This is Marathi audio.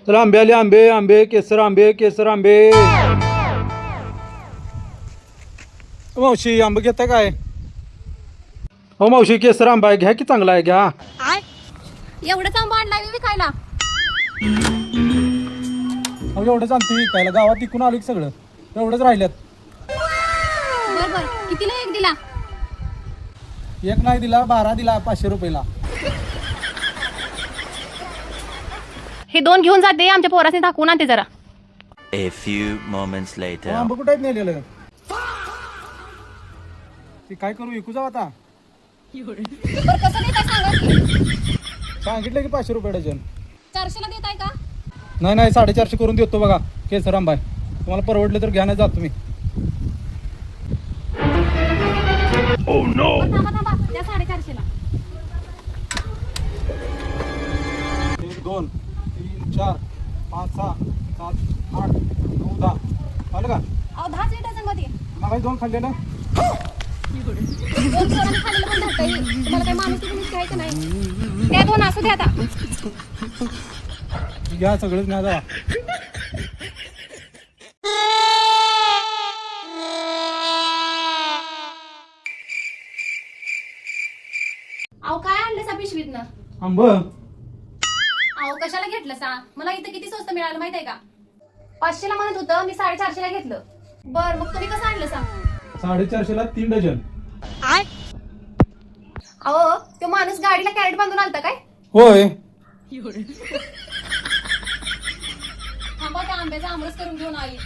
चला आंबे आले, आंबे आंबे केसर आंबे केसर आंबे. मावशी आंबे घेताय काय? हो मावशी केसर आंबा आहे, घ्या की चांगला आहे घ्या. एवढंच आंबा आणलाय मी विकायला. अहो एवढंच आणते विकायला, गावात विकून आलो की सगळं, एवढंच राहिल्यात. बर बर, कितीला एक दिला? एक नाही दिला, 12 दिला 500 रुपयाला. हे 2 घेऊन जाते, आमच्या पोरासने दाखवून आणते जरा. A few moments later. आंबा कुठे आहेत नेलेलं? ते काय करू, विकू जाऊ आता? कसं देताय सांगा की? सांगितलं की 500 रुपये डझन. 400ला देताय का? नाही नाही 450 करून देतो बघा. केसर आंबा आहे, तुम्हाला परवडलं तर घ्या, नाही जात तुम्ही. थांबा थांबा, द्या 450ला. 1 2 3 4 5 6 7 8 9 10 आलं का? अहो 10 डझन मध्ये. मग 2 खाल्ले ना. 2 पोरांनी खाल्लेलं पण धरता येईल. तुम्हाला काही माणूस तुम्ही आहे का नाही? त्या 2 असू द्या आता. घ्या सगळंच नाही जा. अहो काय आणलं सा पिशवीतनं? आंब अहो कशाला घेतलं सा? मला इथं किती स्वस्त मिळालं माहित आहे का? 500ला म्हणत होतं, मी 450ला घेतलं. बर मग तुम्ही कसं आणलं सा? 450ला 3 डझन. अहो तो माणूस गाडीला कॅरेट बांधून आलता काय? होय. थांबा त्या आंब्याचा आमरस करून घेऊन आई.